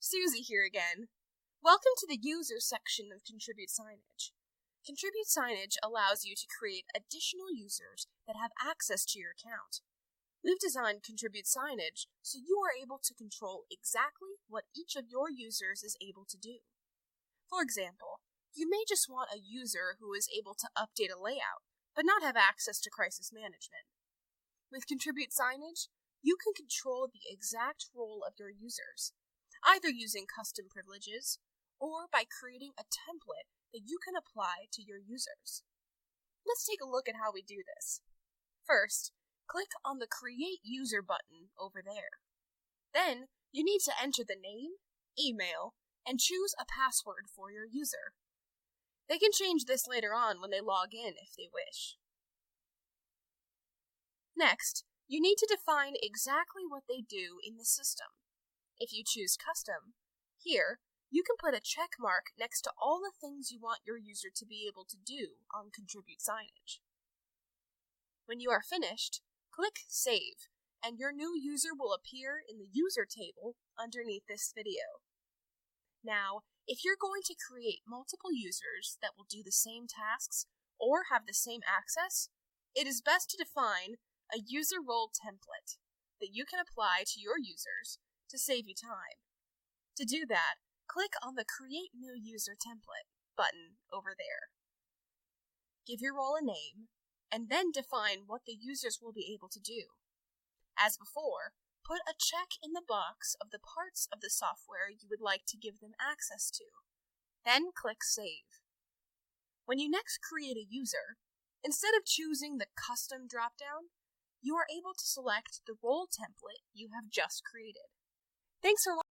Susie here again. Welcome to the Users section of Contribute Signage. Contribute Signage allows you to create additional users that have access to your account. We've designed Contribute Signage so you are able to control exactly what each of your users is able to do. For example, you may just want a user who is able to update a layout, but not have access to crisis management. With Contribute Signage, you can control the exact role of your users, either using custom privileges or by creating a template that you can apply to your users. Let's take a look at how we do this. First, click on the Create User button over there. Then, you need to enter the name, email, and choose a password for your user. They can change this later on when they log in if they wish. Next, you need to define exactly what they do in the system. If you choose Custom, here, you can put a check mark next to all the things you want your user to be able to do on Contribute Signage. When you are finished, click Save, and your new user will appear in the User table underneath this video. Now, if you're going to create multiple users that will do the same tasks or have the same access, it is best to define a user role template that you can apply to your users to save you time. To do that, click on the Create New User Template button over there. Give your role a name, and then define what the users will be able to do. As before, put a check in the box of the parts of the software you would like to give them access to. Then click Save. When you next create a user, instead of choosing the Custom dropdown, you are able to select the role template you have just created. Thanks for watching.